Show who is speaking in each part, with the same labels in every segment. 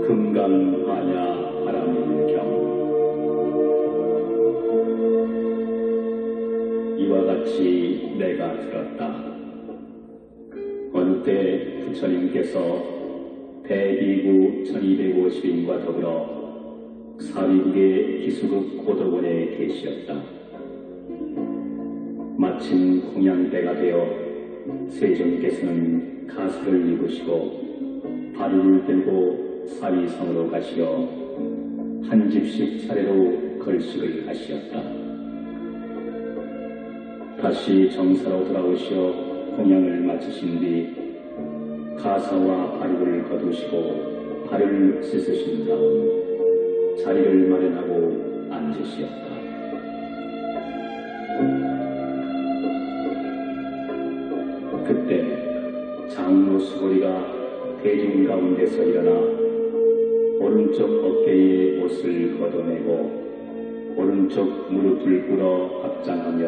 Speaker 1: 금강하냐 바람일경. 이와 같이 내가 들었다. 어느 때 부처님께서 대기구 1250인과 더불어 사위국의 기수국 고덕원에 계시었다. 마침 공양때가 되어 세존께서는 가사를 입으시고 바루를 들고 사위성으로 가시어 한 집씩 차례로 걸식을 하시었다. 다시 정사로 돌아오시어 공양을 마치신 뒤 가사와 바루를 거두시고 발을 씻으신 다음 자리를 마련하고 앉으시었다. 그때 장로 수고리가 대중 가운데서 일어나 오른쪽 어깨에 옷을 걷어내고 오른쪽 무릎을 꿇어 합장하며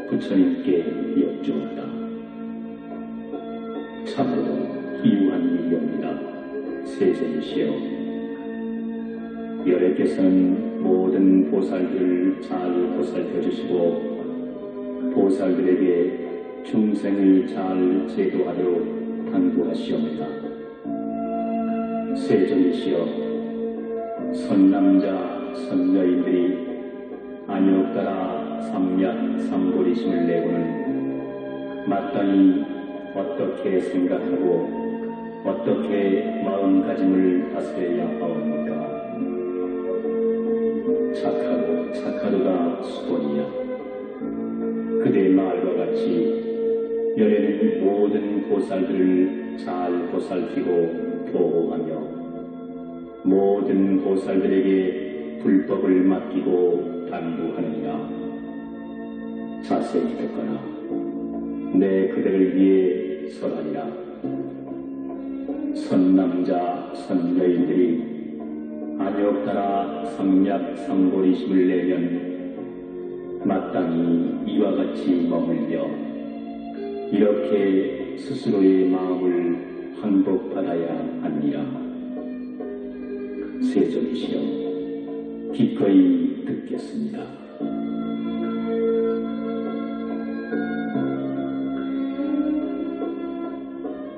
Speaker 1: 부처님께 여쭈었다. 참으로 희유한 일이옵니다. 세존이시여, 열애께서는 모든 보살들을 잘 보살펴 주시고 보살들에게 중생을 잘 제도하도록 당부하시옵니다. 세존이시여, 선남자 선여인들이 안욕 따라 삼약 삼보리심을 내고는 마땅히 어떻게 생각하고 어떻게 마음가짐을 다스려야 하옵니까? 착하도다 수고니야. 그대 말과 같이 열애는 모든 보살들을 잘 보살피고 보호하며 모든 보살들에게 불법을 맡기고 당부하느니라. 자세히 듣거나 내 그대를 위해 설하리라. 선남자 선여인들이 안욕 따라 삼약 삼보리심을 내면 마땅히 이와 같이 머물며 이렇게 스스로의 마음을 항복받아야 합니다. 세존이시여, 기꺼이 듣겠습니다.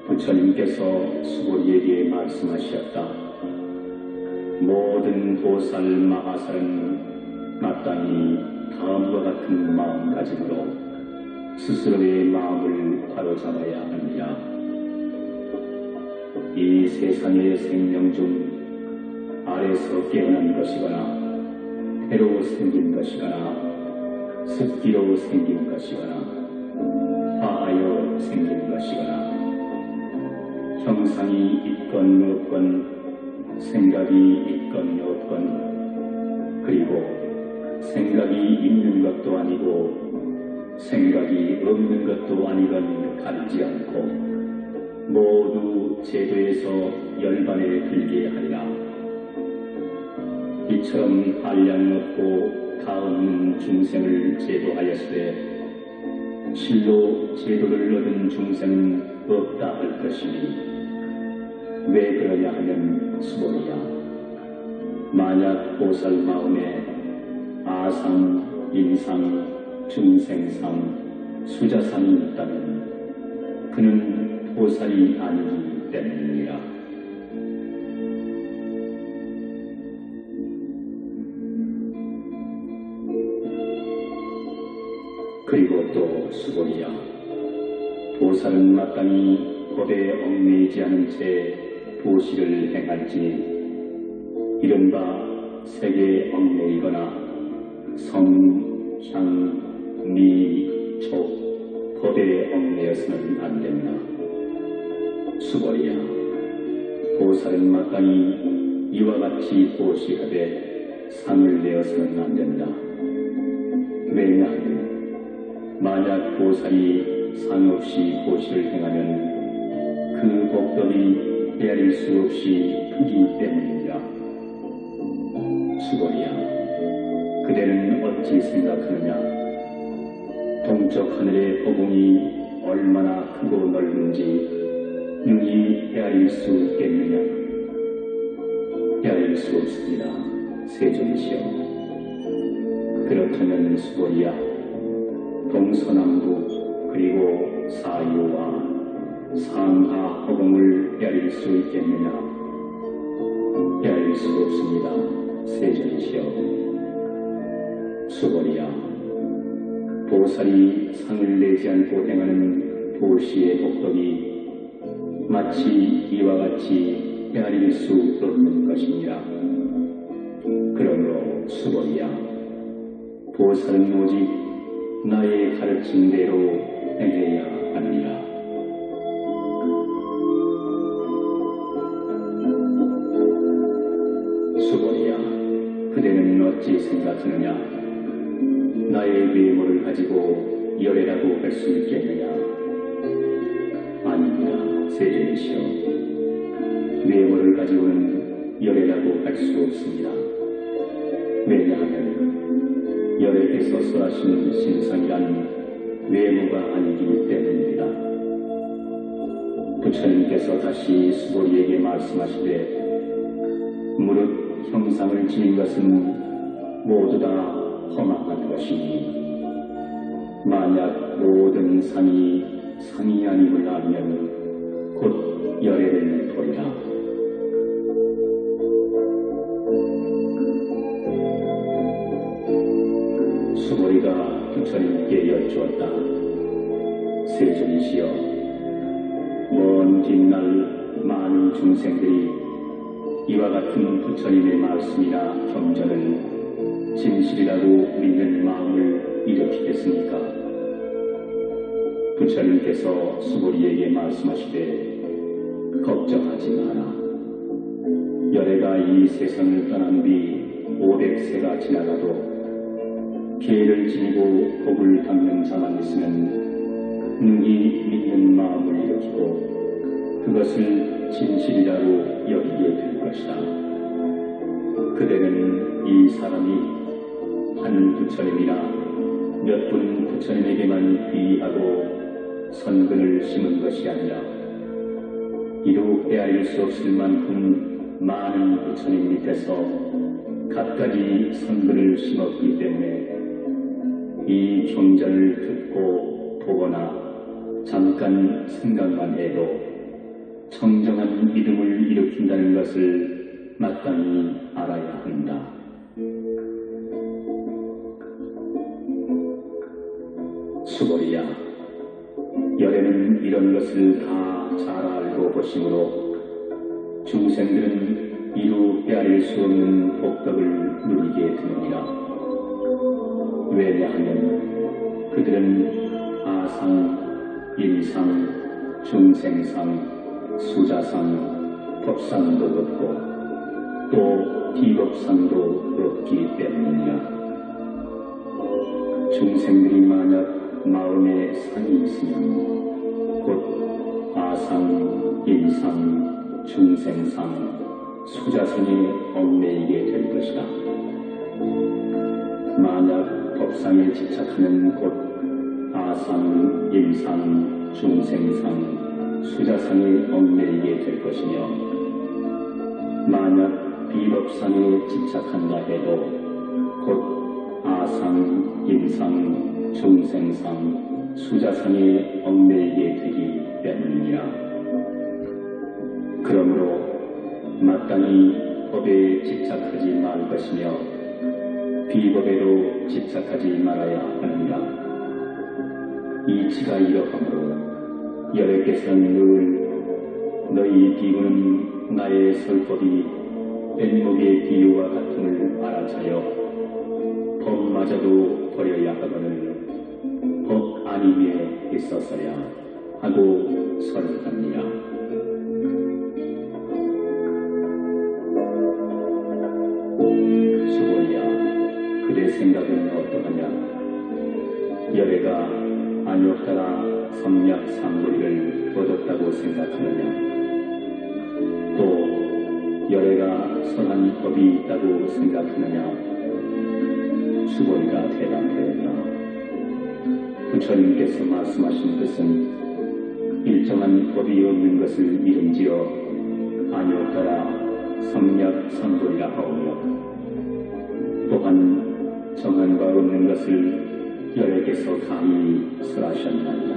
Speaker 1: 부처님께서 수고리에게 말씀하셨다. 모든 보살 마하살은 마땅히 다음과 같은 마음가짐으로 스스로의 마음을 바로잡아야 합니다. 이 세상의 생명 중 아래서 깨어난 것이거나 해로 생긴 것이거나 습기로 생긴 것이거나 화하여 생긴 것이거나 형상이 있건 없건 생각이 있건 없건 그리고 생각이 있는 것도 아니고 생각이 없는 것도 아니건 가리지 않고 모두 제도에서 열반에 들게 하리라. 이처럼 한량 없고 가없는 중생을 제도하였으되 실로 제도를 얻은 중생은 없다 할 것이니 왜 그러냐 하면 수고리야. 만약 보살 마음에 아상, 인상, 중생상, 수자상이 있다면 그는 보살이 아니기 때문이라. 그리고 또 수고리야, 보살은 마땅히 법에 얽매이지 않은 채 도시를 행할지 이른바 색에 얽매이거나 성, 향, 미, 촉, 법에 얽매여서는 안 된다. 수고리야, 보살은 마땅히 이와 같이 보시하되 상을 내어서는 안 된다. 왜냐하면 만약 보살이 상 없이 보시를 행하면 그 복덕이 헤아릴 수 없이 크기 때문이라. 수고리야, 그대는 어찌 생각하느냐? 동쪽 하늘의 허공이 얼마나 크고 넓은지 능히 헤아릴 수 있겠느냐? 헤아릴 수 없습니다. 세존이시여. 그렇다면 수고리야, 동서남북 그리고 사유와 상하 허공을 헤아릴 수 있겠느냐? 헤아릴 수 없습니다. 세존이시여. 수고리야, 보살이 상을 내지 않고 행하는 도시의 복덕이 마치 이와 같이 헤아릴 수 없는 것이니라. 그러므로 수고리야, 보살은 오직 나의 가르친 대로 행해야 하느니라. 수고리야, 그대는 어찌 생각하느냐? 나의 외모를 가지고 열애라고 할 수 있겠느냐? 아닙니다. 세존이시여. 외모를 가지고는 열애라고 할 수 없습니다. 왜냐하면 열애에서 설하시는 신성이란 외모가 아니기 때문입니다. 부처님께서 다시 수고리에게 말씀하시되 무릇 형상을 지닌 것은 모두 다 허망한 것이니 만약 모든 상이 상이 아님을 알면 곧 열애를 보리라. 수고리가 부처님께 여쭈었다. 세존이시여, 먼 뒷날 많은 중생들이 이와 같은 부처님의 말씀이나 경전을 진실이라고 믿는 마음을 일으키겠습니까? 부처님께서 수고리에게 말씀하시되 걱정하지 마라. 열애가 이 세상을 떠난 뒤 500세가 지나가도 계를 지니고 복을 닦는 자만 있으면 능히 믿는 마음을 일으키고 그것을 진실이라고 여기게 될 것이다. 그대는 이 사람이 한 부처님이나 몇 분 부처님에게만 귀의하고 선근을 심은 것이 아니라 이루 헤아릴 수 없을 만큼 많은 부처님 밑에서 갖가지 선근을 심었기 때문에 이 경전을 듣고 보거나 잠깐 생각만 해도 청정한 믿음을 일으킨다는 것을 마땅히 알아야 한다. 수고리야, 열애는 이런 것을 다 잘 알고 보시므로 중생들은 이루 헤아릴 수 없는 복덕을 누리게 되느니라. 왜냐하면 그들은 아상, 인상, 중생상, 수자상, 법상도 없고 또 비법상도 없기 때문이라. 중생들이 만약 마음에 상이 있으면 곧 아상, 인상, 중생상, 수자상에 얽매이게 될 것이다. 만약 법상에 집착하면 곧 아상, 인상, 중생상, 수자상에 얽매이게 될 것이며 만약 비법상에 집착한다 해도 곧 아상, 인상, 중생상, 수자상에 얽매이게 되기 때문이라. 그러므로 마땅히 법에 집착하지 말 것이며 비법에도 집착하지 말아야 하느니라. 이치가 이러하므로 여러께서는 늘 너희 비구는 나의 설법이 뗏목의 비유와 같음을 알아차려 법마저도 버려야 하거늘 법 아님에 있어서야 하고 설합니다. 수고리야, 그대 생각은 어떠하냐? 열애가 안욕따라 성약 삼무리를 얻었다고 생각하느냐? 또 열애가 선한 법이 있다고 생각하느냐? 수고리가 대답하였다. 부처님께서 말씀하신 것은 일정한 법이 없는 것을 이름지어 안욕따라 성약 성불이라 하오며 또한 정한 바 없는 것을 여러께서 감히 설하셨나이다.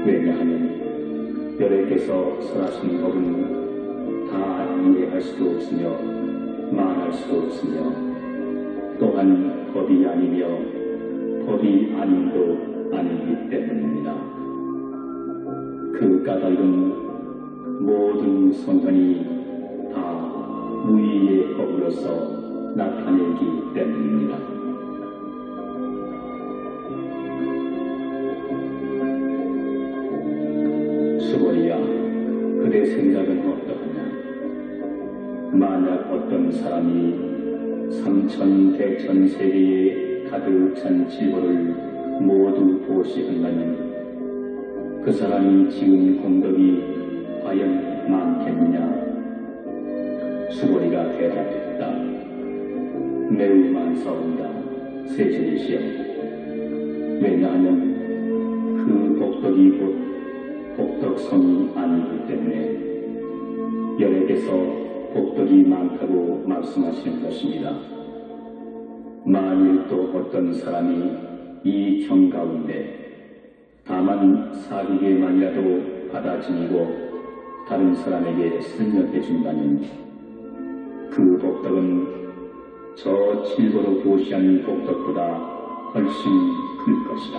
Speaker 1: 왜냐하면 여러께서 설하신 법은 다 이해할 수도 없으며 말할 수도 없으며 또한 법이 아니며 법이 아님도 아니기 때문입니다. 그 까닭은 모든 성현이 다 무의의 법으로서 나타내기 때문입니다. 수고리야, 그대 생각은 어떠하냐? 만약 어떤 사람이 삼천대천 세계에 가득 찬 질보를 모두 보시한다면 그 사람이 지은 공덕이 과연 많겠느냐? 수고리가 대답했다. 매우 많사온다, 세존이시여. 왜냐하면 그 복덕이 곧 복덕성이 아니기 때문에 여러께서 복덕이 많다고 말씀하시는 것입니다. 만일 또 어떤 사람이 이 경 가운데 다만 4개만이라도 받아 지니고 다른 사람에게 설명해 준다면 그 복덕은 저 질보로 보시한 복덕보다 훨씬 클 것이다.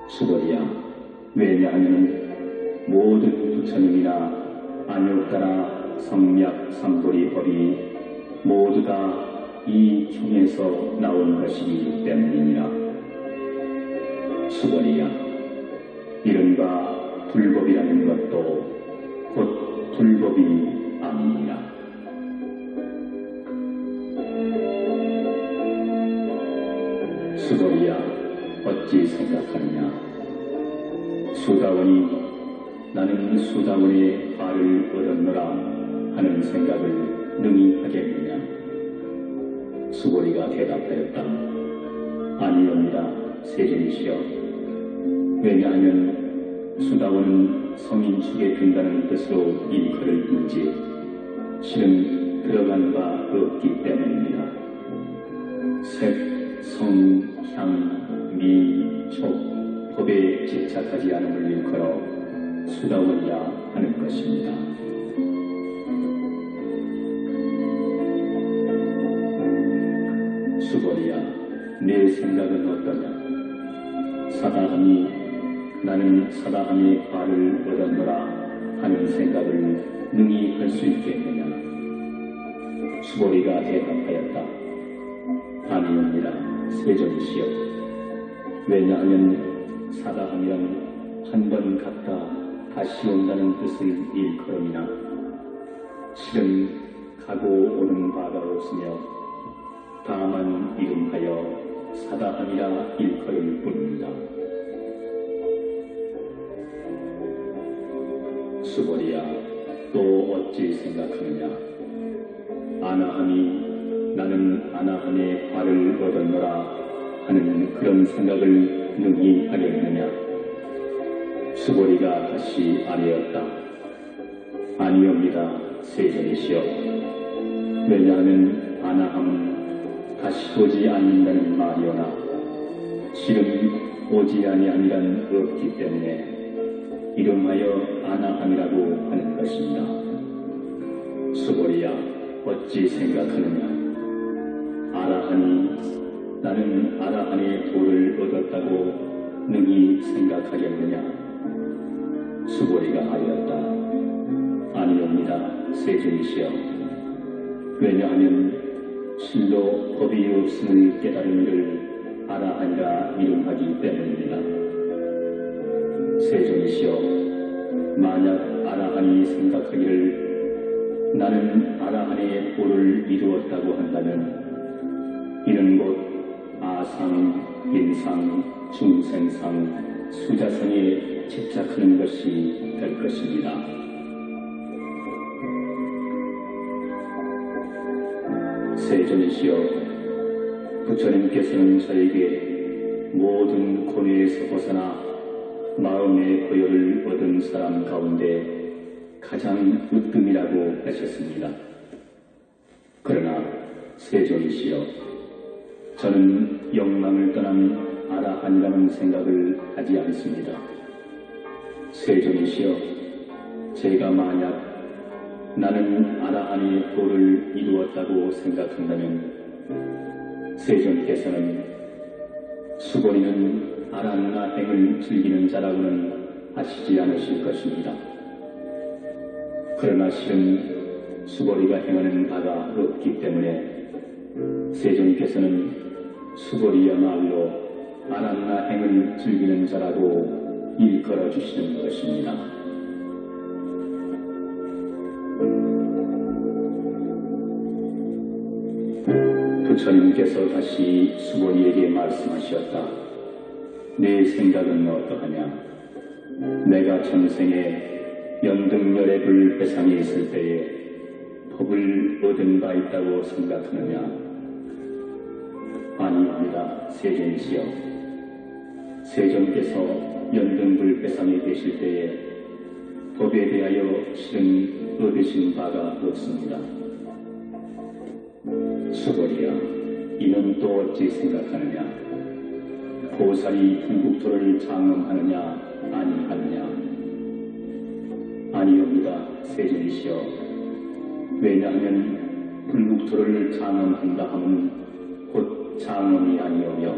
Speaker 1: 수고리야, 왜냐하면 모든 부처님이나 안욕따라 성약 삼보리 법이 모두 다 이 경에서 나온 것이기 때문이니라. 수고리야, 이른바 불법이라는 것도 곧 불법이 아니니라. 수고리야, 어찌 생각하느냐? 수다원이 나는 수다원의 발을 얻었노라 하는 생각을 능히 하겠느냐? 수고리가 대답하였다. 아니옵니다, 세존이시여. 왜냐하면 수다원은 성인축에 든다는 뜻으로 일컬을 뿐지 실은 들어간 바 없기 때문입니다. 색, 성, 향, 미, 촉, 법에 집착하지 않음을 일컬어 수다원이라 하는 것입니다. 수고리야, 내 생각은 어떠냐? 사다함이 나는 사다함의 발을 얻었노라 하는 생각을 능히 할 수 있겠느냐? 수고리가 대답하였다. 아니옵니다, 세존이시여. 왜냐하면 사다함이란 한 번 갔다 다시 온다는 뜻을 일컬음이나 실은 가고 오는 바가 없으며 다만 이름하여 사다함이라 일컬을 뿐입니다. 수고리야, 또 어찌 생각하느냐? 아나함이 나는 아나함의 발을 얻었노라 하는 그런 생각을 능히 하겠느냐? 수고리가 다시 아뢰었다. 아니옵니다, 세존이시여. 왜냐하면 아나함은 다시 보지 않는다는 말이오나 실은 오지 아니함이란 없기 때문에 이름하여 아나함이라고 하는 것입니다. 수고리야, 어찌 생각하느냐? 아라하니 나는 아라한의 도를 얻었다고 능히 생각하겠느냐? 수고리가 하였다. 아니옵니다, 세존이시여. 왜냐하면 실로 법이 없음을 깨달은 이를 아라한이라 이름하기 때문입니다. 세존이시여, 만약 아라한이 생각하기를 나는 아라한의 도를 이루었다고 한다면 이는 곧 아상, 인상, 중생상, 수자성에 집착하는 것이 될 것입니다. 세존이시여, 부처님께서는 저에게 모든 고뇌에서 벗어나 마음의 고요를 얻은 사람 가운데 가장 으뜸이라고 하셨습니다. 그러나 세존이시여, 저는 영망을 떠난 아라한이라는 생각을 하지 않습니다. 세존이시여, 제가 만약 나는 아라한의 도를 이루었다고 생각한다면 세존께서는 수고리는 아란나 행을 즐기는 자라고는 하시지 않으실 것입니다. 그러나 실은 수고리가 행하는 바가 없기 때문에 세존께서는 수고리야말로 아란나 행을 즐기는 자라고 일컬어 주시는 것입니다. 부처님께서 다시 수고리에게 말씀하셨다. 내 생각은 어떠하냐? 내가 전생에 연등열애불 회상에 있을 때에 법을 얻은 바 있다고 생각하느냐? 아니옵니다. 세존이시여, 세존께서 연등불 회상에 계실 때에 법에 대하여 실은 얻으신 바가 없습니다. 수고리야, 이는 또 어찌 생각하느냐? 보살이 불국토를 장엄하느냐 아니하느냐? 아니옵니다. 세존이시여, 왜냐하면 불국토를 장엄한다 하면 곧 장엄이 아니오며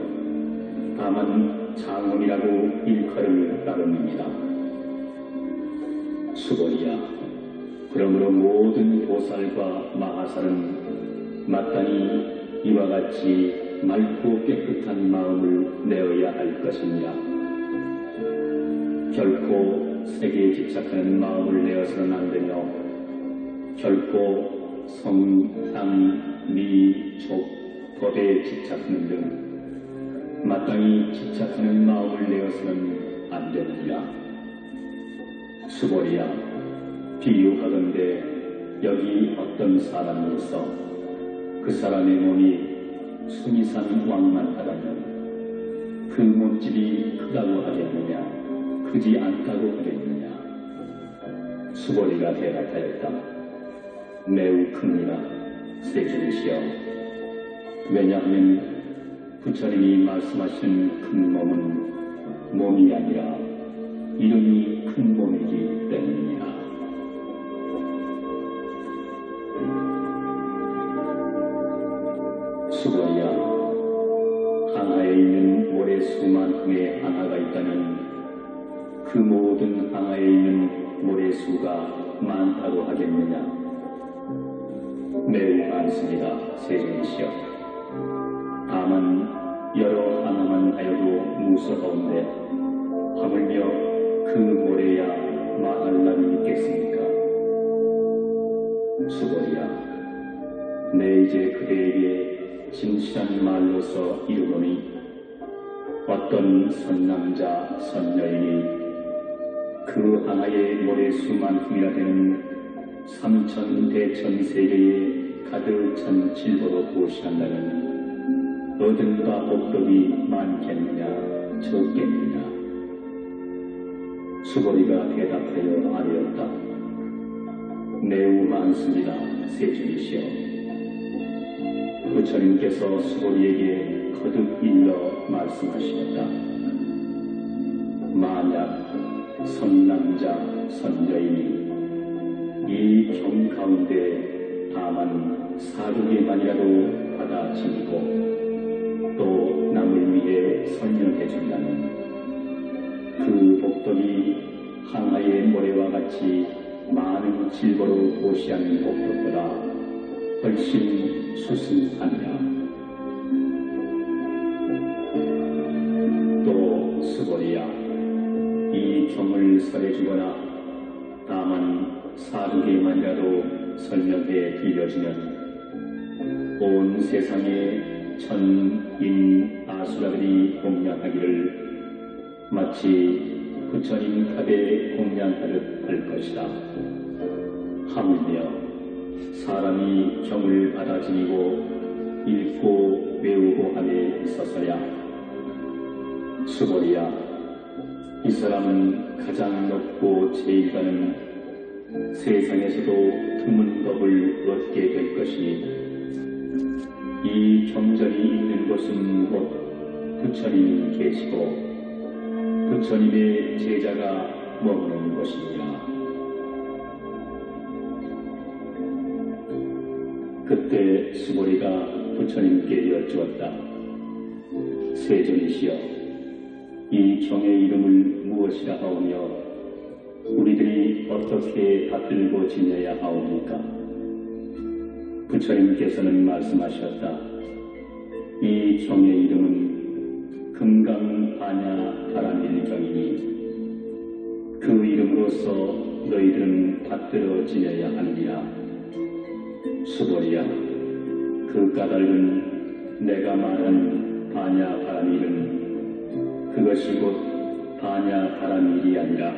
Speaker 1: 다만 장엄이라고 일컬을 따름입니다. 수고리야, 그러므로 모든 보살과 마하살은 마땅히 이와 같이 맑고 깨끗한 마음을 내어야 할 것이니라. 결코 세계에 집착하는 마음을 내어서는 안 되며 결코 성, 땅, 미, 족, 법에 집착하는 등 마땅히 집착하는 마음을 내어서는 안 되느니라. 수고리야, 비유하건대 여기 어떤 사람이 있어 그 사람의 몸이 수미산 왕만하다면 그 몸집이 크다고 하겠느냐, 크지 않다고 하겠느냐? 수고리가 대답하였다. 매우 큽니다. 세존이시여, 왜냐하면 부처님이 말씀하신 큰 몸은 몸이 아니라 이름이 큰 몸이기 때문이야. 수고리야, 항아에 있는 모래수만큼의 항아가 있다면 그 모든 항아에 있는 모래수가 많다고 하겠느냐? 매우 많습니다. 세존이시여. 다만 여러 항아만 하여도 무서운데 하물며 그 모래야 망할 날이 있겠습니까? 수고리야, 내 이제 그대에게 진실한 말로서 이르노니 어떤 선남자 선여인이 그 항아의 모래수만큼이라 되는 3000대천세계에 가득 찬 질보로 보시한다면 얻은 바 복덕이 많겠느냐 적겠느냐? 수고리가 대답하여 아뢰었다. 매우 많습니다. 세존이시여. 부처님께서 수고리에게 거듭 일러 말씀하시었다. 만약 선남자 선여인이 이 경 가운데 다만 4개만이라도 받아 지니고 또 남을 위해 설명해 준다면 그 복덕이 항아의 모래와 같이 많은 질보로 보시한 복덕보다 훨씬 수승하느냐? 또 수고리야, 이 경을 설해주거나 다만 4개만이라도 설명해 들려주면 온 세상의 천인 아수라들이 공양하기를 마치 부처님 탑에 공양하듯 할 것이다. 하물며 사람이 경을 받아 지니고 읽고 외우고 함에 있어서야 수고리야, 이 사람은 가장 높고 제일 가는 세상에서도 드문 법을 얻게 될 것이니 이 경전이 있는 곳은 곧 부처님이 계시고 부처님의 제자가 머무는 곳이니라. 그때 수보리가 부처님께 여쭈었다. 세존이시여, 이 경의 이름을 무엇이라 하오며 우리들이 어떻게 받들고 지내야 하옵니까? 부처님께서는 말씀하셨다. 이 경의 이름은 금강반야바라밀경이니 그 이름으로써 너희들은 받들어 지내야 하느니라. 수보리야, 그 까닭은 내가 말한 반야바라밀은 그것이 곧 반야바라밀이 아니라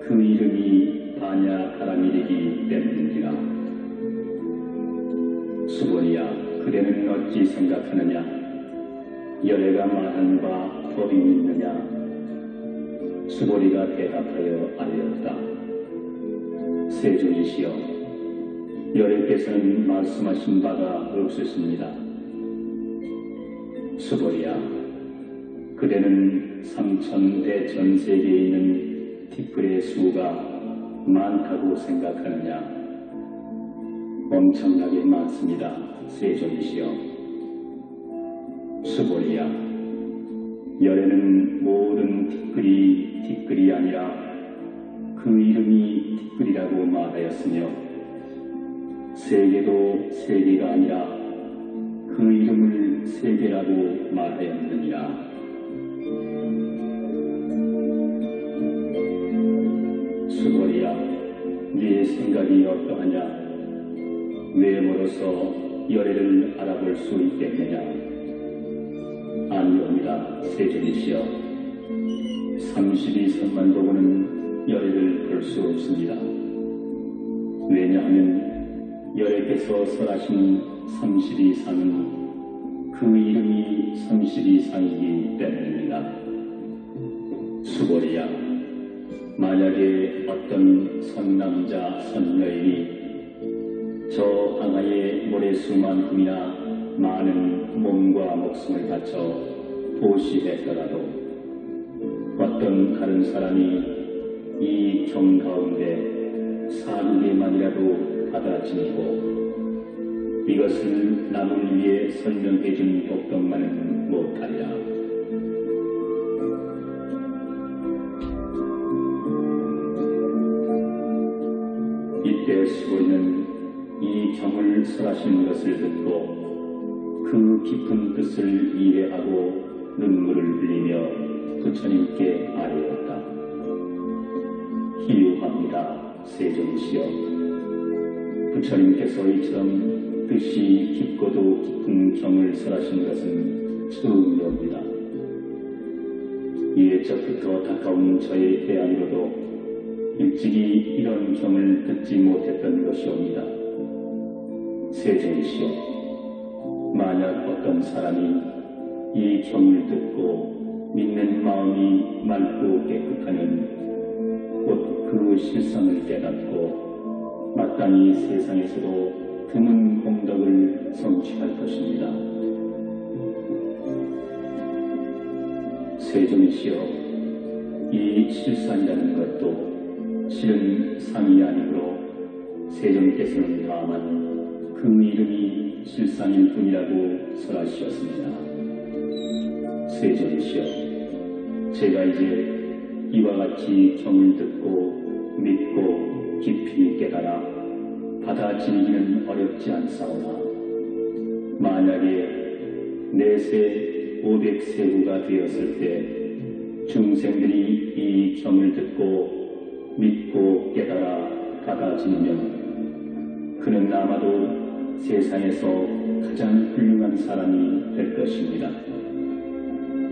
Speaker 1: 그 이름이 반야바라밀이기 때문이라. 수보리야, 그대는 어찌 생각하느냐? 열애가 말한 바 법이 있느냐? 수보리가 대답하여 알렸다. 세존이시여, 열애께서는 말씀하신 바가 없으십니다. 수보리야, 그대는 삼천대 전 세계에 있는 티끌의 수가 많다고 생각하느냐? 엄청나게 많습니다. 세존이시여. 수보리야, 열애는 모든 티끌이 아니라 그 이름이 티끌이라고 말하였으며 세계도 세계가 아니라 그 이름을 세계라고 말하였느니라. 수보리야, 네 생각이 어떠하냐? 외모로서 열애를 알아볼 수 있겠느냐? 아니옵니다. 세존이시여, 32선만 보고는 열애를 볼 수 없습니다. 왜냐하면 열애께서 설하신 32상은 그 이름이 32상이기 때문입니다. 수보리야, 만약에 어떤 선남자 선여인이 저 강하의 모래수만큼이나 많은 몸과 목숨을 바쳐 보시했더라도 어떤 다른 사람이 이 경 가운데 4개만이라도 받아지니고 이것을 남을 위해 설명해준 복덕만은 못하리라. 이때 수보리는 이 경을 설하신 것을 듣고 그 깊은 뜻을 이해하고 눈물을 흘리며 부처님께 아뢰었다. 희유합니다. 세존이시여, 부처님께서 이처럼 뜻이 깊고도 깊은 경을 설하신 것은 처음이옵니다. 예적부터 가까운 저의 해안으로도 일찍이 이런 경을 듣지 못했던 것이옵니다. 세존이시여, 만약 어떤 사람이 이 경을 듣고 믿는 마음이 맑고 깨끗하면 곧 그 실상을 깨닫고 마땅히 세상에서도 드문 공덕을 성취할 것입니다. 세존이시여, 이 실상이라는 것도 실은 상이 아니므로 세존께서는 다만 그 이름이 실상일 뿐이라고 설하시었습니다. 세존이시여, 제가 이제 이와 같이 경을 듣고 믿고 깊이 깨달아 받아들이기는 어렵지 않사오나 만약에 내세 500세후가 되었을 때 중생들이 이 경을 듣고 믿고 깨달아 받아들이면 그는 아마도 세상에서 가장 훌륭한 사람이 될 것입니다.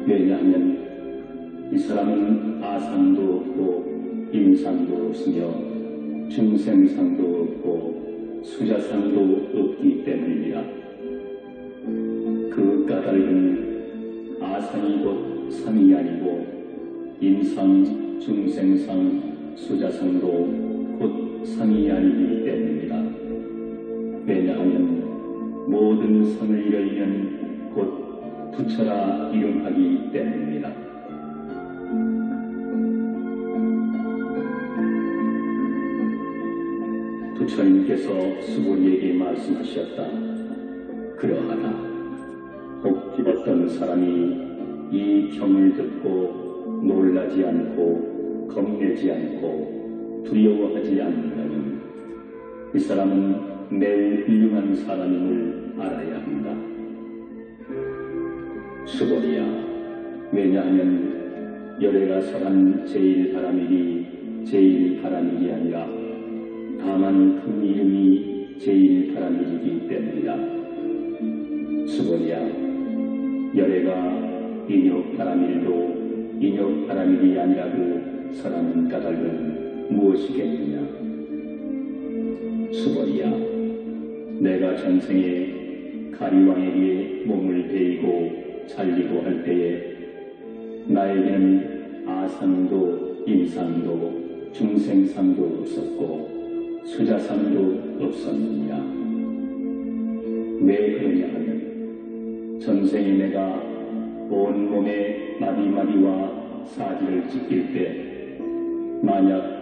Speaker 1: 왜냐하면 이 사람은 아상도 없고 임상도 없으며 중생상도 없고 수자상도 없기 때문입니다. 그 까닭은 아상이 곧 상이 아니고 임상, 중생상, 수자상도 곧 상이 아니기 때문입니다. 왜냐하면 모든 성을 열면 곧 부처라 이름하기 때문입니다. 부처님께서 수고리에게 말씀하셨다. 그러하다. 혹 어떤 사람이 이 경을 듣고 놀라지 않고 겁내지 않고 두려워하지 않는다면 이 사람은 매우 훌륭한 사람임을 알아야 한다. 수고리야, 왜냐하면 열애가 설한 제일바라밀이 아니라 다만 그 이름이 제일바라밀이기 때문이다. 수고리야, 열애가 인욕바라밀도 인욕바라밀이 아니라고 설하는 까닭은 무엇이겠느냐? 수고리야, 내가 전생에 가리왕에게 몸을 베이고 살리고 할 때에 나에게는 아상도 임상도 중생상도 없었고 수자상도 없었느니라. 왜 그러냐 하면 전생에 내가 온몸에 마디마디와 사지를 찢길 때 만약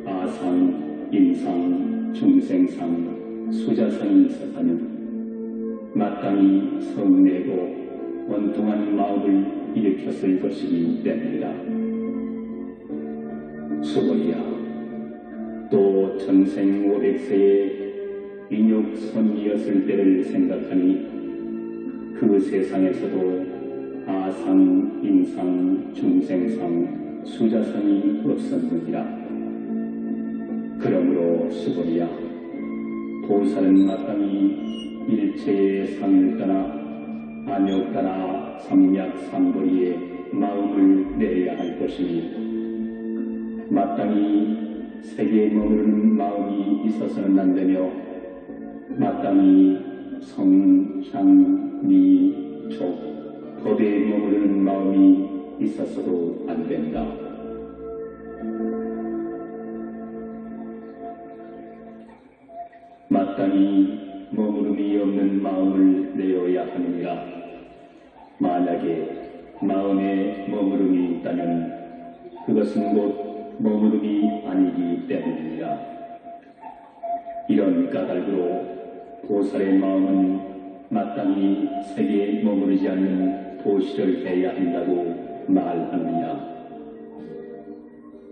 Speaker 1: 아상, 임상, 중생상, 수자상이 있었다면 마땅히 성내고 원통한 마음을 일으켰을 것이기 때문이다. 수고리야, 또 전생 500세의 인욕선이었을 때를 생각하니 그 세상에서도 아상, 임상, 중생상, 수자상이 없었느니라. 그러므로 수고리야, 보살은 마땅히 일체의 상을 떠나 안욕 따라 성약 삼거리에 마음을 내야 할 것이니 마땅히 세계에 머무르는 마음이 있어서는 안 되며 마땅히 성, 향, 미, 촉, 법에 머무르는 마음이 있어서도 안 된다. 마땅히 머무름이 없는 마음을 내어야 하느니라. 만약에 마음에 머무름이 있다면 그것은 곧 머무름이 아니기 때문이라. 이런 까닭으로 보살의 마음은 마땅히 세계에 머무르지 않는 도시를 해야 한다고 말하느냐.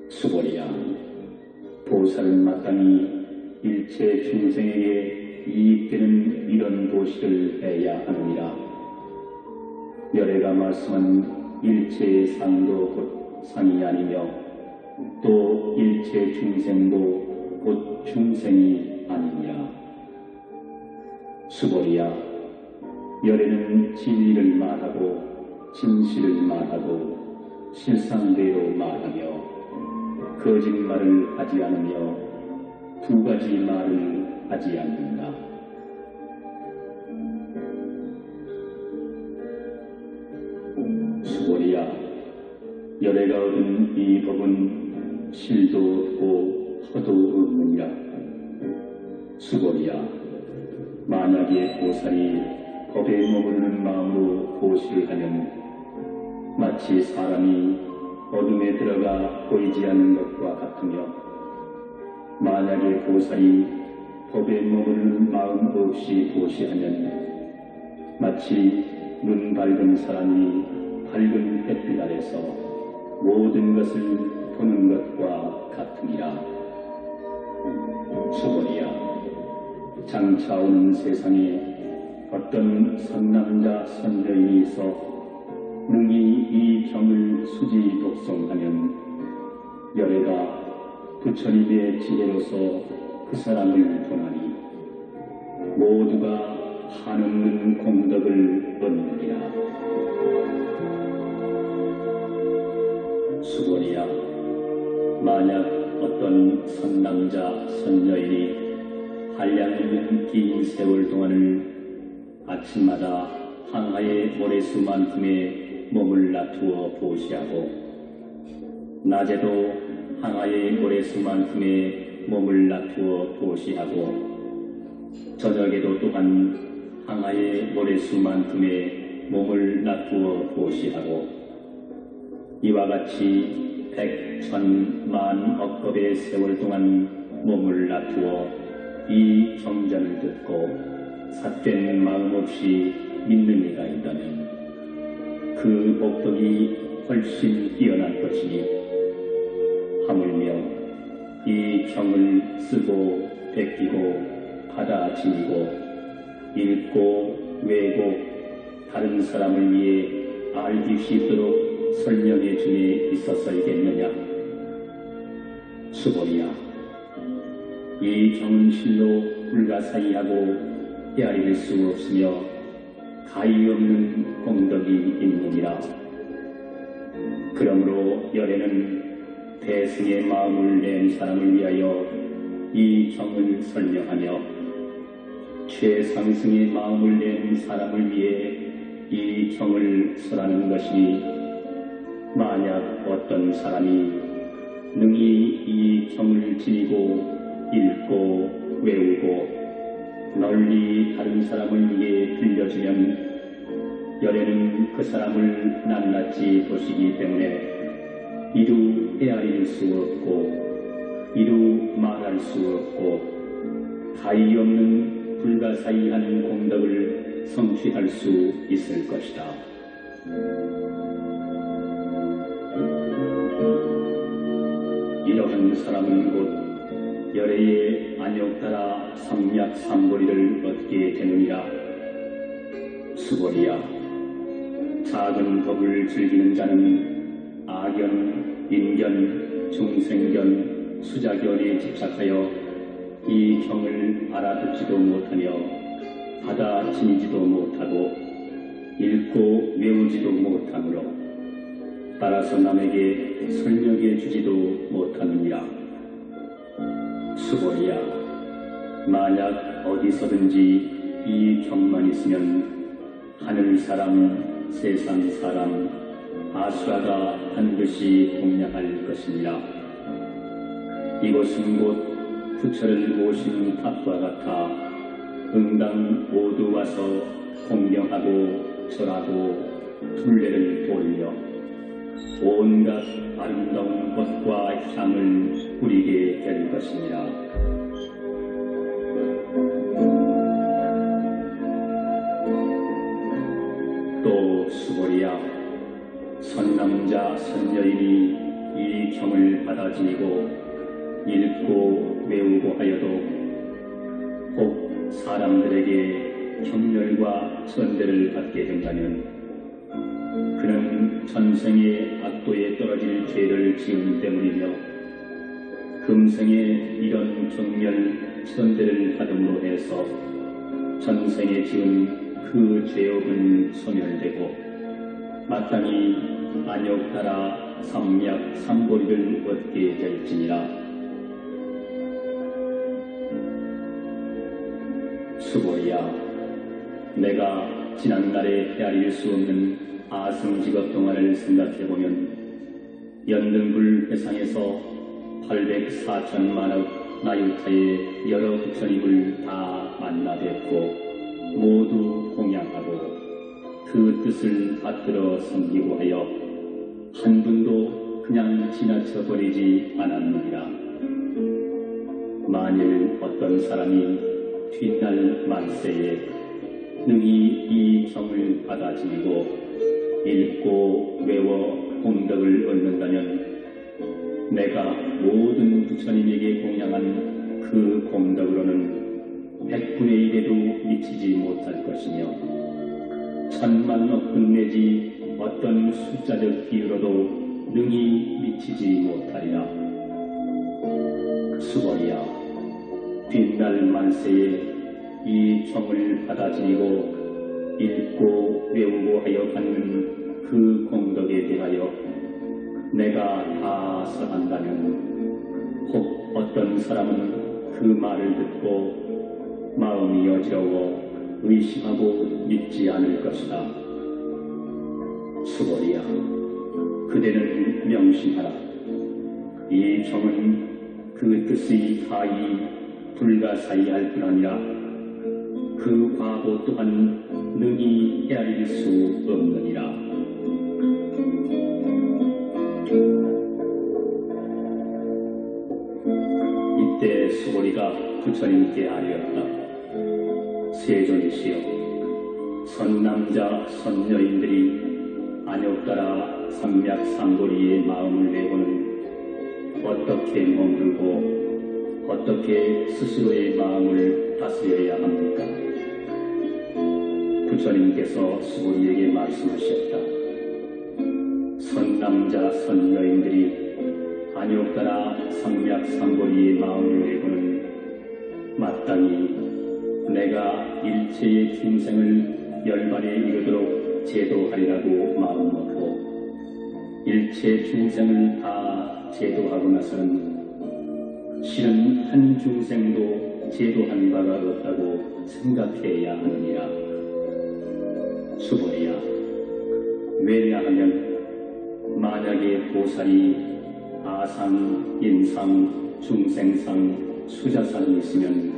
Speaker 1: 수고리야, 보살은 마땅히 일체 중생에게 이익되는 이런 도시를 해야 하느니라. 열애가 말씀한 일체의 상도 곧 상이 아니며 또 일체 중생도 곧 중생이 아니냐. 수고리야, 열애는 진리를 말하고 진실을 말하고 실상대로 말하며 거짓말을 하지 않으며 두 가지 말을 하지 않는다. 수고리야, 열애가 얻은 이 법은 실도 없고 허도 없느니라. 수고리야, 만약에 보살이 법에 머무르는 마음으로 보시를 하면 마치 사람이 어둠에 들어가 보이지 않는 것과 같으며 만약에 보살이 법에 머무르는 마음 없이 보시하면 마치 눈 밝은 사람이 밝은 햇빛 아래서 모든 것을 보는 것과 같으니라. 수고리야, 장차 오는 세상에 어떤 선남자 선녀인이 있어 능히 이 경을 수지 독송하면 열애가 부처님의 지혜로서 그 사람을 보나니 모두가 한없는 공덕을 얻느니라. 수고리야, 만약 어떤 선남자 선녀인이 한량있는 긴 세월 동안을 아침마다 항하의 모래수만큼의 몸을 놔두어 보시하고 낮에도 항하의 모래수만큼의 몸을 놔두어 도시하고 저녁에도 또한 항아의 모래수만큼의 몸을 놔두어 도시하고 이와 같이 100, 1000, 10,000억 겁의 세월 동안 몸을 놔두어 이 경전을 듣고 삿된 마음 없이 믿는 이가 있다면 그 복덕이 훨씬 뛰어난 것이니 하물며 이 경을 쓰고 베끼고 받아지니고 읽고 외고 다른 사람을 위해 알기 쉽도록 설명해 주에 있었어야겠느냐. 수고리야, 이 경은 실로 불가사의하고 헤아릴 수 없으며 가히 없는 공덕이 있느니라. 그러므로 열애는 대승의 마음을 낸 사람을 위하여 이 경을 설명하며 최상승의 마음을 낸 사람을 위해 이 경을 설하는 것이니 만약 어떤 사람이 능히 이 경을 지니고 읽고 외우고 널리 다른 사람을 위해 들려주면 열애는 그 사람을 낱낱이 보시기 때문에 이루 헤아릴 수 없고 이루 말할 수 없고 가히 없는 불가사의한 공덕을 성취할 수 있을 것이다. 이러한 사람은 곧 열애의 안욕 따라 삼약 삼보리를 얻게 되느니라. 수고리야, 작은 법을 즐기는 자는 악견, 인견, 중생견, 수자견에 집착하여 이 경을 알아듣지도 못하며 받아 지니지도 못하고 읽고 외우지도 못하므로 따라서 남에게 설명해 주지도 못하느니라. 수고리야, 만약 어디서든지 이 경만 있으면 하늘 사람, 세상 사람, 아수라가 반드시 공양할 것이니라. 이곳은 곧 부처를 모신 탑과 같아 응당 모두 와서 공경하고 절하고 둘레를 돌려 온갖 아름다운 것과 향을 뿌리게 될 것이니라. 또 수고리야, 선남자 선여인이 이 경을 받아 지니고 읽고 외우고 하여도 혹 사람들에게 경멸과 천대를 받게 된다면 그는 전생의 악도에 떨어질 죄를 지은 때문이며 금생에 이런 경멸 천대를 받음으로 해서 전생에 지은 그 죄업은 소멸되고 마땅히 안욕 따라 삼약 삼보리를 얻게 될지니라. 수고리야, 내가 지난날에 헤아릴 수 없는 아승직업 동안을 생각해보면 연등불 회상에서 804천만억 나유타의 여러 부처님을 다 만나 뵙고 모두 공양하고 그 뜻을 받들어 섬기고 하여 한 분도 그냥 지나쳐버리지 않았느니라. 만일 어떤 사람이 뒷날 만세에 능히 이 경을 받아 지니고 읽고 외워 공덕을 얻는다면 내가 모든 부처님에게 공양한 그 공덕으로는 100분의 1에도 미치지 못할 것이며 1000만억 분 내지 어떤 숫자적 비유로도 능히 미치지 못하리라. 수고리야, 뒷날 만세에 이 경을 받아 지니고 읽고 외우고 하여 받는 그 공덕에 대하여 내가 다 설한다면 혹 어떤 사람은 그 말을 듣고 마음이 어지러워 의심하고 믿지 않을 것이다. 수고리야, 그대는 명심하라. 이 경은 그 뜻의 하이 불가사의할 뿐 아니라 그 과보 또한 능히 헤아릴 수 없느니라. 이때 수고리가 부처님께 아뢰었다. 세존이시여, 선남자 선여인들이 안욕 따라 삼맥삼보리의 마음을 내고는 어떻게 머무르고 어떻게 스스로의 마음을 다스려야 합니까? 부처님께서 수고리에게 말씀하셨다. 선남자 선여인들이 안욕 따라 삼맥삼보리의 마음을 내고는 마땅히 내가 일체의 중생을 열반에 이르도록 제도하리라고 마음먹고 일체 중생을 다 제도하고 나서는 실은 한 중생도 제도한 바가 없다고 생각해야 하느니라. 수고리야, 왜냐하면 만약에 보살이 아상, 인상, 중생상, 수자상이 있으면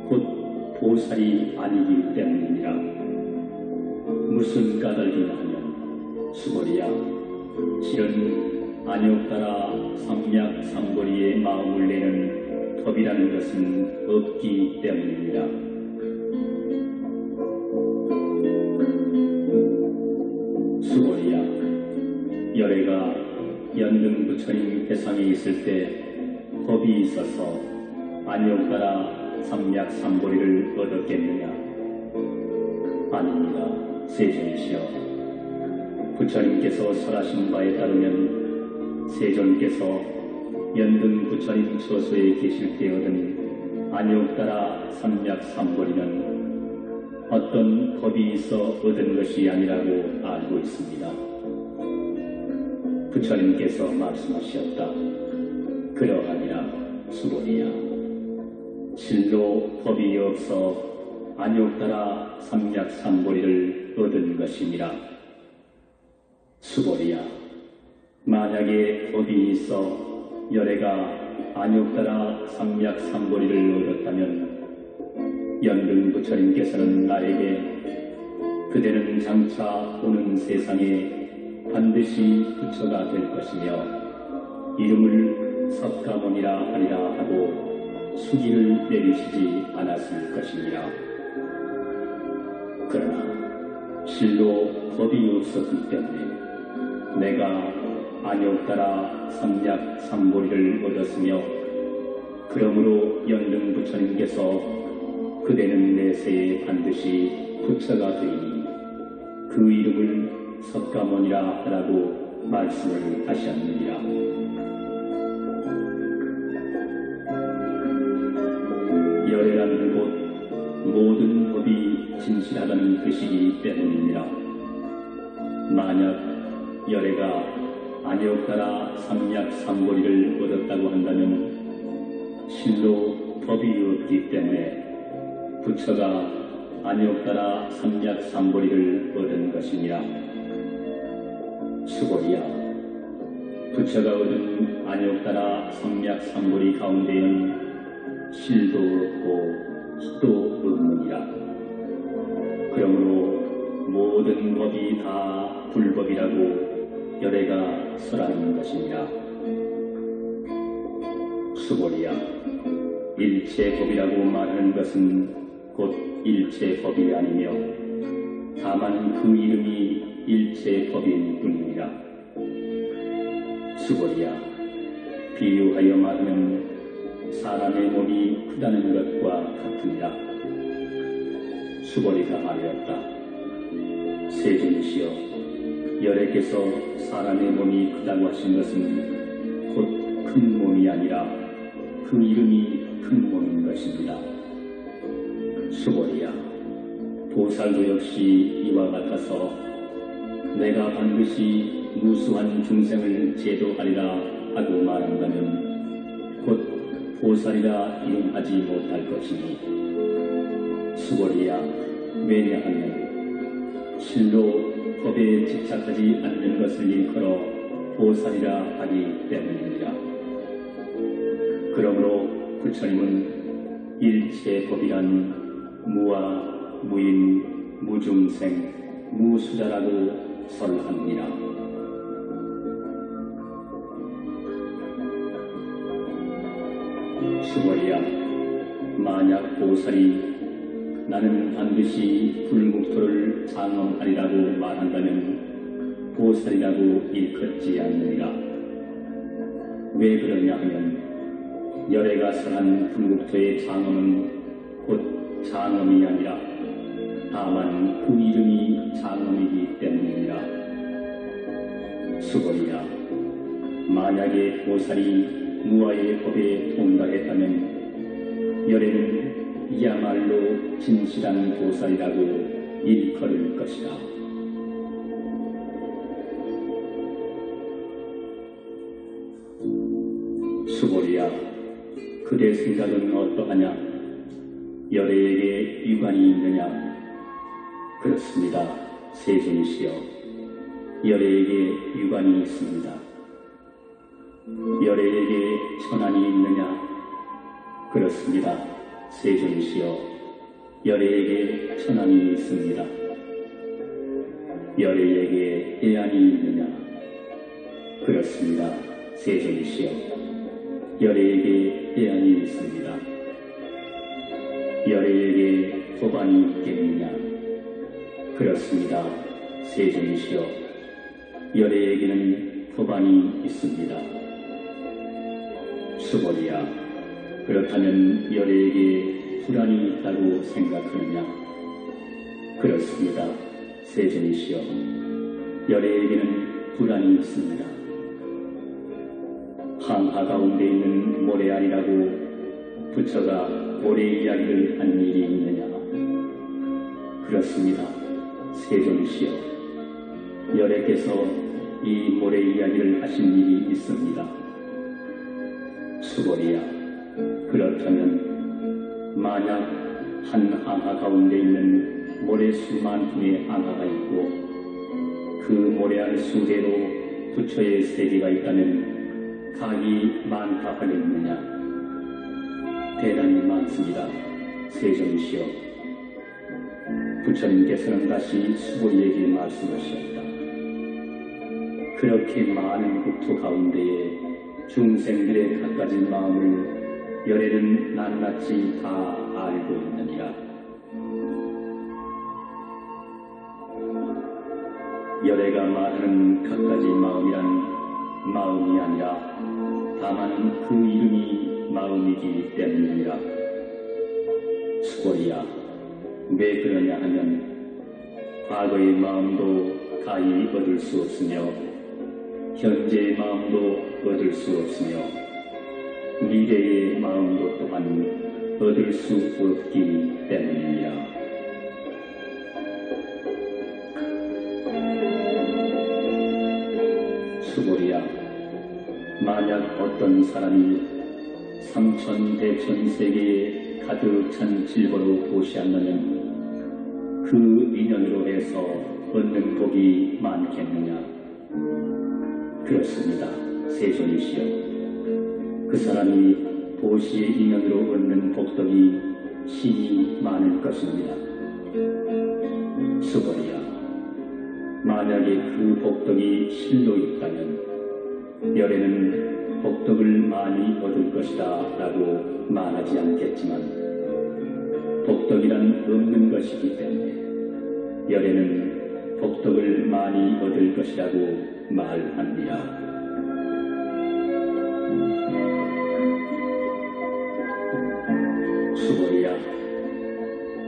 Speaker 1: 곧 보살이 아니기 때문이니라. 무슨 까닭이냐 하면 수고리야, 실은 안욕 따라 삼맥삼보리의 마음을 내는 법이라는 것은 없기 때문입니다. 수고리야, 열애가 연등 부처님 회상에 있을 때 법이 있어서 안욕 따라 삼맥삼보리를 얻었겠느냐? 아닙니다. 세존이시여, 부처님께서 설하신 바에 따르면 세존께서 연등 부처님 처소에 계실 때 얻은 안욕 따라 삼맥삼보리는 어떤 법이 있어 얻은 것이 아니라고 알고 있습니다. 부처님께서 말씀하셨다. 그러하니라. 수고리야, 실로 법이 없어 안욕 따라 삼맥삼보리를 얻은 것이니라. 수고리야, 만약에 법이 있어 열애가 안욕 따라 삼맥삼보리를 얻었다면 연등 부처님께서는 나에게 그대는 장차 오는 세상에 반드시 부처가 될 것이며 이름을 석가모니라 하리라 하고 수기를 내리시지 않았을 것이니라. 그러나 실로 법이 없었기 때문에 내가 안욕 따라 삼맥삼보리를 얻었으며 그러므로 연등 부처님께서 그대는 내세에 반드시 부처가 되니 그 이름을 석가모니라 하라고 말씀을 하셨느니라. 열애라는 곧 모든 법이 진실하다는 뜻이기 때문입니다. 만약 열애가 안욕 따라 삼맥삼보리를 얻었다고 한다면 실로 법이 없기 때문에 부처가 안욕 따라 삼맥삼보리를 얻은 것이니라. 수고리야, 부처가 얻은 안욕 따라 삼맥삼보리 가운데에는 실도 없고 희도 없느니라. 그러므로 모든 법이 다 불법이라고 열애가 설하는 것이니라. 수고리야, 일체법이라고 말하는 것은 곧 일체법이 아니며 다만 그 이름이 일체법일 뿐이니라. 수고리야, 비유하여 말하면 사람의 몸이 크다는 것과 같으니라. 수고리가 말하였다. 세존이시여, 열애께서 사람의 몸이 크다고 하신 것은 곧 큰 몸이 아니라 그 이름이 큰 몸인 것입니다. 수고리야, 보살도 역시 이와 같아서 내가 반드시 무수한 중생을 제도하리라 하고 말한다면 곧 보살이라 이름하지 못할 것이니 수고리야, 왜냐하면 실로 법에 집착하지 않는 것을 일컬어 보살이라 하기 때문입니다. 그러므로 부처님은 일체법이란 무아, 무인, 무중생, 무수자라고 설합니다. 수고리야, 만약 보살이 나는 반드시 불국토를 장엄하리라고 말한다면 보살이라고 일컫지 않느니라. 왜 그러냐 하면 열애가 설한 불국토의 장엄은 곧 장엄이 아니라 다만 그 이름이 장엄이기 때문이니라. 수고리야, 만약에 보살이 무아의 법에 통달했다면 열애는 이야말로 진실한 보살이라고 일컬을 것이다. 수고리야, 그대 생각은 어떠하냐? 열애에게 유관이 있느냐? 그렇습니다. 세존이시여, 열애에게 유관이 있습니다. 열애에게 천안이 있느냐? 그렇습니다. 세존이시여, 열애에게 천안이 있습니다. 열애에게 애안이 있느냐? 그렇습니다. 세존이시여, 열애에게 애안이 있습니다. 열애에게 도반이 있겠느냐? 그렇습니다. 세존이시여, 열애에게는 도반이 있습니다. 수고리야, 그렇다면 열애에게 불안이 있다고 생각하느냐? 그렇습니다. 세존이시여, 열애에게는 불안이 있습니다. 항하 가운데 있는 모래알이라고 부처가 모래 이야기를 한 일이 있느냐? 그렇습니다. 세존이시여, 열애께서 이 모래 이야기를 하신 일이 있습니다. 수고리야, 그렇다면 만약 한 항하 가운데 있는 모래수 만큼의 항하가 있고 그 모래알 수대로 부처의 세계가 있다면 각이 많다 하겠느냐? 대단히 많습니다. 세존이시여, 부처님께서는 다시 수고리에게 말씀하셨다. 그렇게 많은 국토 가운데에 중생들의 갖가지 마음을 열애는 낱낱이 다 알고 있느니라. 열애가 말하는 갖가지 마음이란 마음이 아니라 다만 그 이름이 마음이기 때문이니라. 수고리야, 왜 그러냐 하면 과거의 마음도 가히 얻을 수 없으며 현재의 마음도 얻을 수 없으며 미래의 마음도 또한 얻을 수 없기 때문이니라. 수고리야, 만약 어떤 사람이 삼천대천세계에 가득 찬 질보로 보시한다면 그 인연으로 해서 얻는 복이 많겠느냐? 그렇습니다. 세존이시여, 그 사람이 보시의 인연으로 얻는 복덕이 심히 많을 것입니다. 수고리야, 만약에 그 복덕이 실로 있다면 열애는 복덕을 많이 얻을 것이다 라고 말하지 않겠지만 복덕이란 없는 것이기 때문에 열애는 복덕을 많이 얻을 것이라고 말합니다. 수고리야,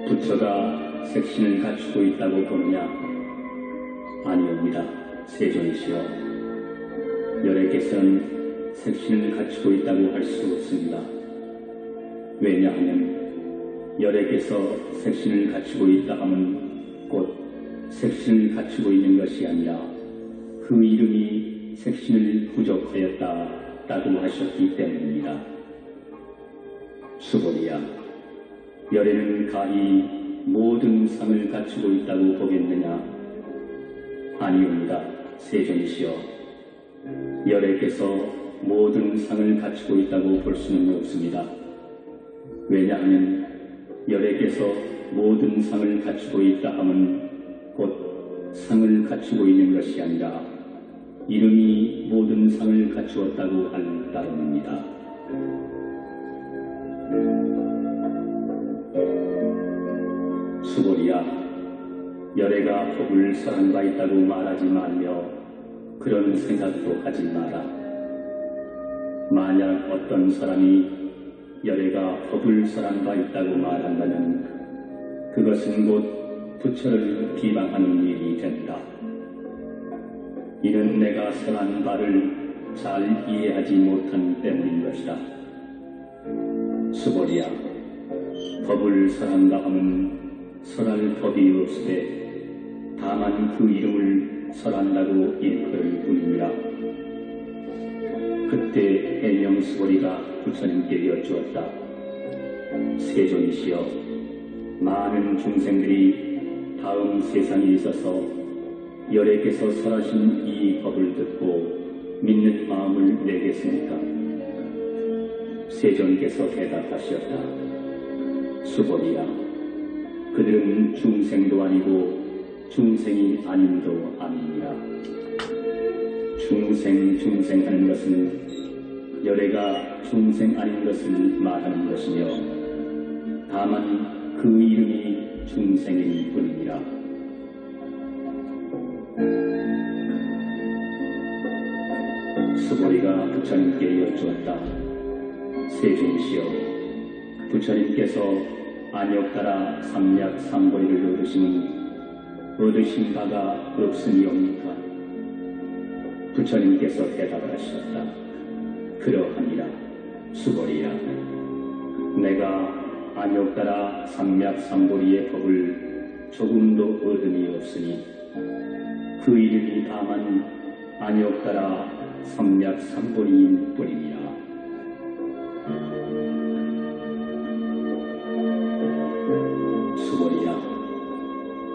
Speaker 1: 부처가 색신을 갖추고 있다고 보느냐? 아니옵니다. 세존이시여, 열애께서는 색신을 갖추고 있다고 할 수 없습니다. 왜냐하면 열애께서 색신을 갖추고 있다 하면 곧 색신을 갖추고 있는 것이 아니라 그 이름이 색신을 부족하였다라고 하셨기 때문입니다. 수고리야, 열애는 가히 모든 상을 갖추고 있다고 보겠느냐? 아니옵니다. 세존이시여, 열애께서 모든 상을 갖추고 있다고 볼 수는 없습니다. 왜냐하면 열애께서 모든 상을 갖추고 있다 함은 곧 상을 갖추고 있는 것이 아니라 이름이 모든 상을 갖추었다고 할 따름입니다. 수고리야, 열애가 법을 설한 바 있다고 말하지 말며 그런 생각도 하지 마라. 만약 어떤 사람이 열애가 법을 설한 바 있다고 말한다면 그것은 곧 부처를 비방하는 일이 된다. 이는 내가 설한 바를 잘 이해하지 못한 때문인 것이다. 수고리야, 법을 설한다 하면 설할 법이 없으되 다만 그 이름을 설한다고 일컬을 뿐이니라. 그때 해명 수고리가 부처님께 여쭈었다. 세존이시여, 많은 중생들이 다음 세상에 있어서 열애께서 설하신 이 법을 듣고 믿는 마음을 내겠습니까? 세존께서 대답하셨다. 수고리야, 그들은 중생도 아니고 중생이 아님도 아니니라. 중생하는 것은 열애가 중생 아닌 것을 말하는 것이며 다만 그 이름이 중생일 뿐이니라. 수고리가 부처님께 여쭈었다. 세존이시여, 부처님께서 안욕따라 삼약 삼보리를 얻으신 바가 없으니옵니까? 부처님께서 대답하셨다. 그러하니라. 수고리야, 내가 안욕따라 삼약 삼보리의 법을 조금도 얻음이 없으니 그 이름이 다만 안욕따라 삼약 삼보리인 뿐이니라. 수고리야,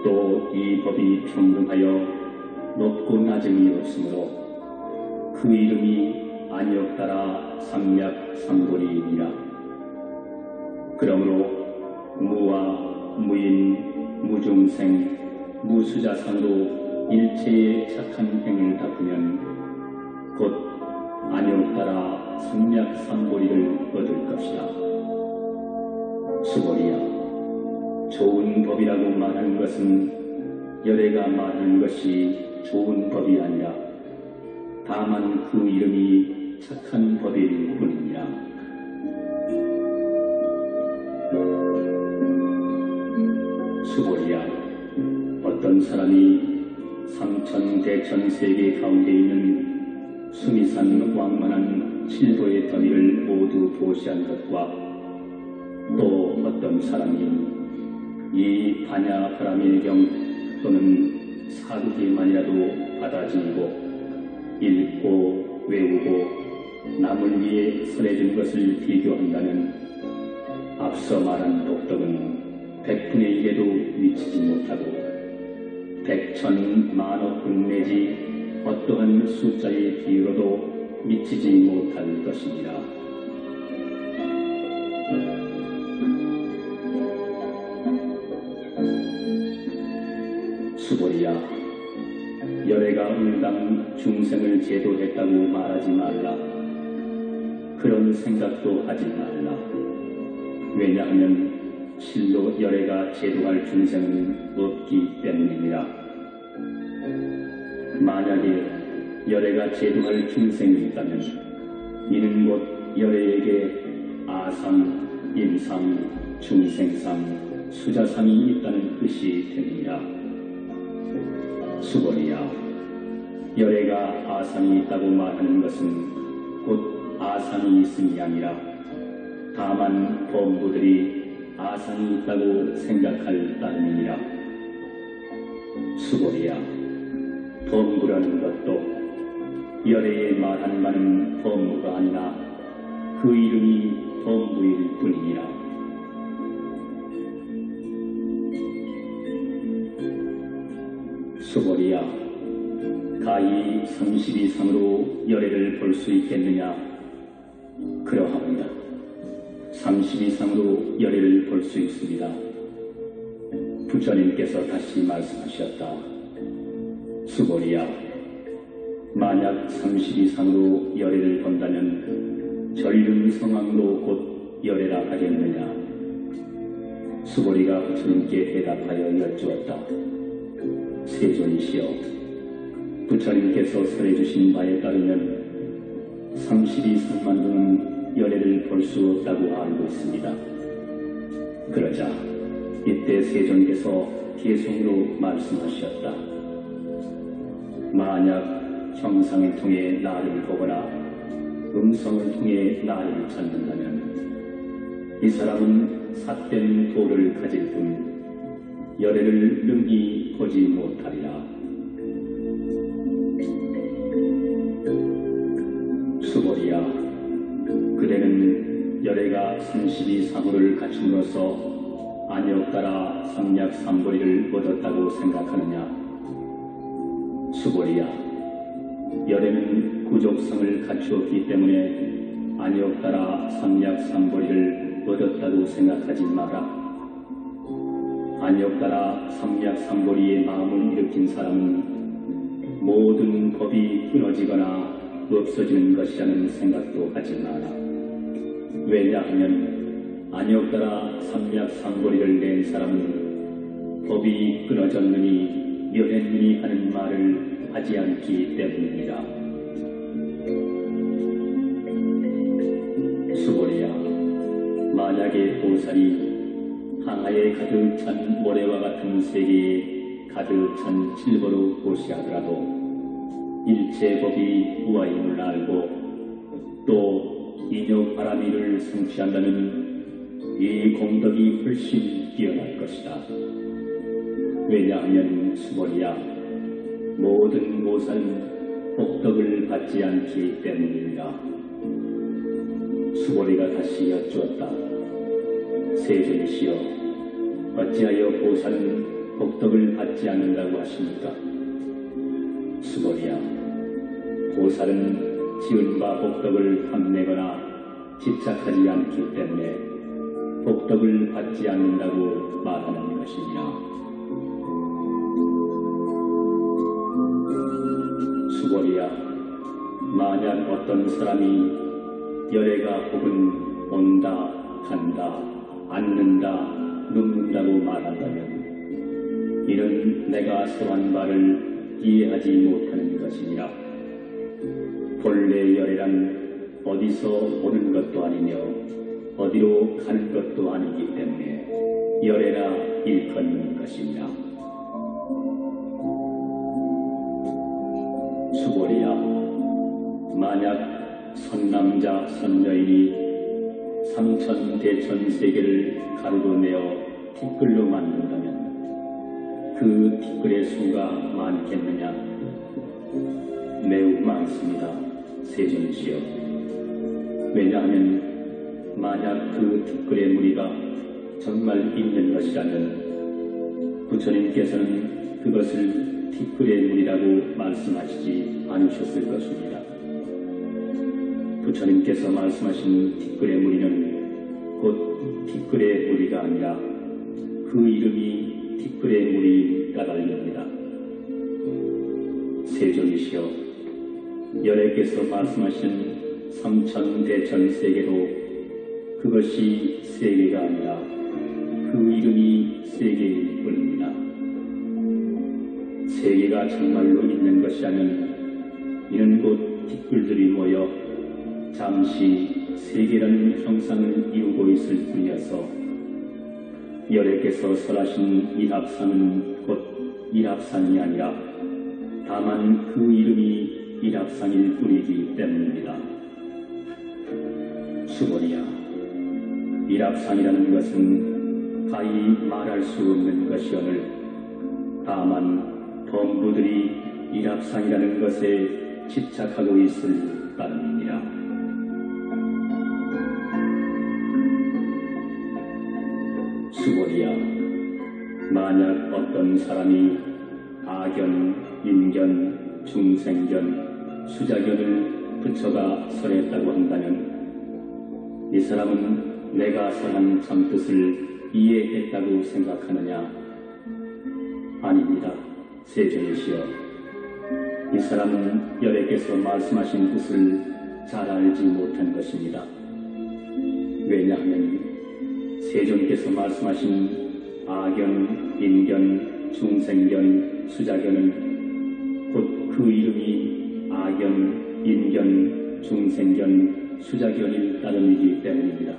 Speaker 1: 또 이 법이 평등하여 높고 낮음이 없으므로 그 이름이 안욕따라 삼약 삼보리이니라. 그러므로 무와 무인, 무중생, 무수자상으로 일체의 착한 행위를 닦으면 곧 안욕따라 삼약 삼보리를 얻을 것이다. 수고리야, 좋은 법이라고 말하는 것은 열애가 말하는 것이 좋은 법이 아니라 다만 그 이름이 착한 법일 뿐이니라. 수고리야, 어떤 사람이 삼천대천 세계 가운데 있는 수미산 왕만한 칠도의 더미를 모두 보시한 것과 또 어떤 사람이 이 반야바라밀 경 또는 사두개만이라도 받아지고 읽고 외우고 남을 위해 설해준 것을 비교한다면 앞서 말한 복덕은 100분의 1에도 미치지 못하고 100천 만억분 내지 어떠한 숫자의 비유로도 미치지 못할 것이니라. 수고리야, 열애가 응당 중생을 제도했다고 말하지 말라. 그런 생각도 하지 말라. 왜냐하면 실로 열애가 제도할 중생은 없기 때문이니라. 만약에 열애가 제도할 중생이 있다면 이는 곧 열애에게 아상, 임상, 중생상, 수자상이 있다는 뜻이 되느니라. 수고리야, 열애가 아상이 있다고 말하는 것은 곧 아상이 있음이 아니라 다만 범부들이 아상이 있다고 생각할 따름이니라. 수고리야, 범부라는 것도 열애에 말하는 바는 범부가 아니라 그 이름이 범부일 뿐이니라. 수고리야, 가히 30이상으로 열애를 볼 수 있겠느냐? 그러하오냐. 30이상으로 열애를 볼 수 있습니다. 부처님께서 다시 말씀하셨다. 수고리야, 만약 30이상으로 열애를 본다면 전륜성왕로 곧 열애라 하겠느냐? 수고리가 부처님께 대답하여 여쭈었다. 세존이시여, 부처님께서 설해주신 바에 따르면 32성만도는 열애를 볼 수 없다고 알고 있습니다. 그러자 이때 세존께서 개송으로 말씀하셨다. 만약 형상을 통해 나를 보거나 음성을 통해 나를 찾는다면 이 사람은 삿된 도를 가질 뿐 열애를 능히 보지 못하리라. 수고리야, 그대는 열애가 32사구를 갖춤으로써 안욕따라 삼략삼보리를 얻었다고 생각하느냐? 수고리야, 열애는 구족성을 갖추었기 때문에 안욕따라 삼략삼보리를 얻었다고 생각하지 마라. 안욕따라 삼략삼보리의 마음을 일으킨 사람은 모든 법이 끊어지거나 없어지는 것이라는 생각도 하지 마라. 왜냐하면 안욕따라 삼략삼보리를 낸 사람은 법이 끊어졌느니 멸했느니 하는 말을 하지 않기 때문입니다. 수고리야, 만약에 보살이 항아에 가득 찬 모래와 같은 세계에 가득 찬 질보로 보시하더라도 일체 법이 우아임을 알고 또 인욕바라미를 성취한다면 이 공덕이 훨씬 뛰어날 것이다. 왜냐하면 수고리야, 모든 보살은 복덕을 받지 않기 때문입니다. 수고리가 다시 여쭈었다. 세존이시여, 어찌하여 보살은 복덕을 받지 않는다고 하십니까? 수고리야, 보살은 지은 바 복덕을 탐내거나 집착하지 않기 때문에 복덕을 받지 않는다고 말하는 것이니라. 수고리야, 만약 어떤 사람이 열애가 혹은 온다, 간다, 앉는다, 눕는다고 말한다면 이는 내가 설한 바를 이해하지 못하는 것이니라. 본래 열애란 어디서 오는 것도 아니며 어디로 가는 것도 아니기 때문에 열애라 일컫는 것이니라. 수고리야, 만약 선남자 선여인이 삼천대천세계를 가르고내어 티끌로 만든다면 그 티끌의 수가 많겠느냐? 매우 많습니다. 세존이시여. 왜냐하면 만약 그 티끌의 무리가 정말 있는 것이라면 부처님께서는 그것을 티끌의 무리라고 말씀하시지 않으셨을 것입니다. 부처님께서 말씀하신 티끌의 무리는 곧 티끌의 무리가 아니라 그 이름이 티끌의 무리인 까닭입니다. 세존이시여, 열애께서 말씀하신 삼천대천세계도 그것이 세계가 아니라 그 이름이 세계일 뿐입니다. 세계가 정말로 있는 것이라면 이는 곧 티끌들이 모여 잠시 세계라는 형상을 이루고 있을 뿐이어서 열애께서 설하신 일합상은 곧 일합상이 아니라 다만 그 이름이 일합상일 뿐이기 때문입니다. 수고리야, 일합상이라는 것은 가히 말할 수 없는 것이오늘 다만 범부들이 일합상이라는 것에 집착하고 있을 따름이니라. 수고리야, 만약 어떤 사람이 아견, 인견, 중생견, 수자견을 부처가 설했다고 한다면 이 사람은 내가 설한 참뜻을 이해했다고 생각하느냐? 아닙니다. 세존이시여, 이 사람은 여래께서 말씀하신 뜻을 잘 알지 못한 것입니다. 왜냐하면 세존께서 말씀하신 아견, 인견, 중생견, 수자견은 곧 그 이름이 아견, 인견, 중생견, 수자견일 따름이기 때문입니다.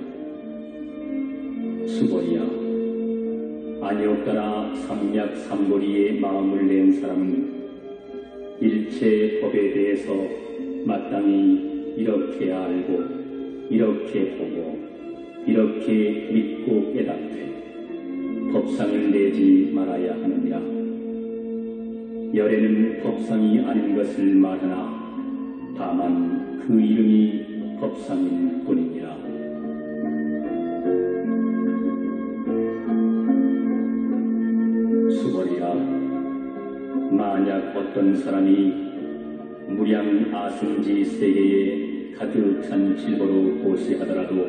Speaker 1: 수보리야, 아니옵따라 삼약삼보리의 마음을 낸 사람은 일체 법에 대해서 마땅히 이렇게 알고, 이렇게 보고, 이렇게 믿고 깨닫되 법상을 내지 말아야 하느니라. 열애는 법상이 아닌 것을 말하나 다만 그 이름이 법상일 뿐이니라. 수보리야, 만약 어떤 사람이 무량 아승지 세계에 가득 찬 질보로 고시하더라도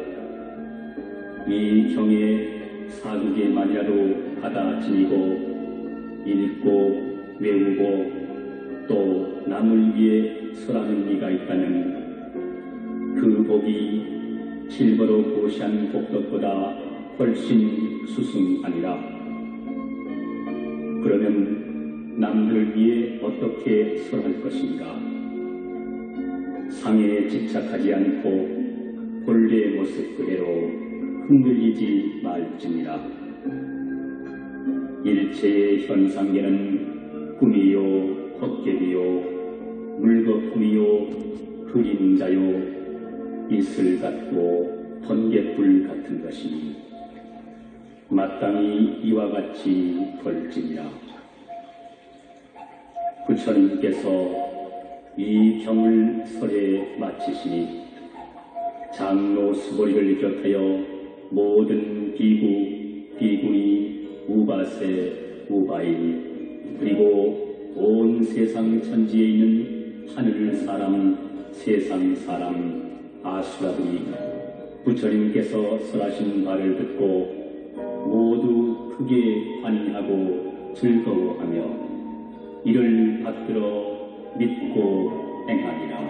Speaker 1: 이 경에 사국에만이라도 받아 지니고 읽고 외우고 또 남을 위해 설하는 이가 있다면 그 복이 질보로 고시한 복덕보다 훨씬 수승하니라. 그러면 남들을 위해 어떻게 설할 것인가? 상에 집착하지 않고 본래의 모습 그대로 흔들리지 말지니라. 일체의 현상계는 꿈이요 헛개비요 물거품이요 그림자요 이슬 같고 번갯불 같은 것이니 마땅히 이와 같이 벌지니라. 부처님께서 이 경을 설에 마치시니 장로 수보리를 비롯하여 모든 비구, 비구니, 우바세, 우바이 그리고 온 세상 천지에 있는 하늘 사람, 세상 사람, 아수라들이 부처님께서 설하신 바를 듣고 모두 크게 환희하고 즐거워하며 이를 받들어 믿고 행하니라.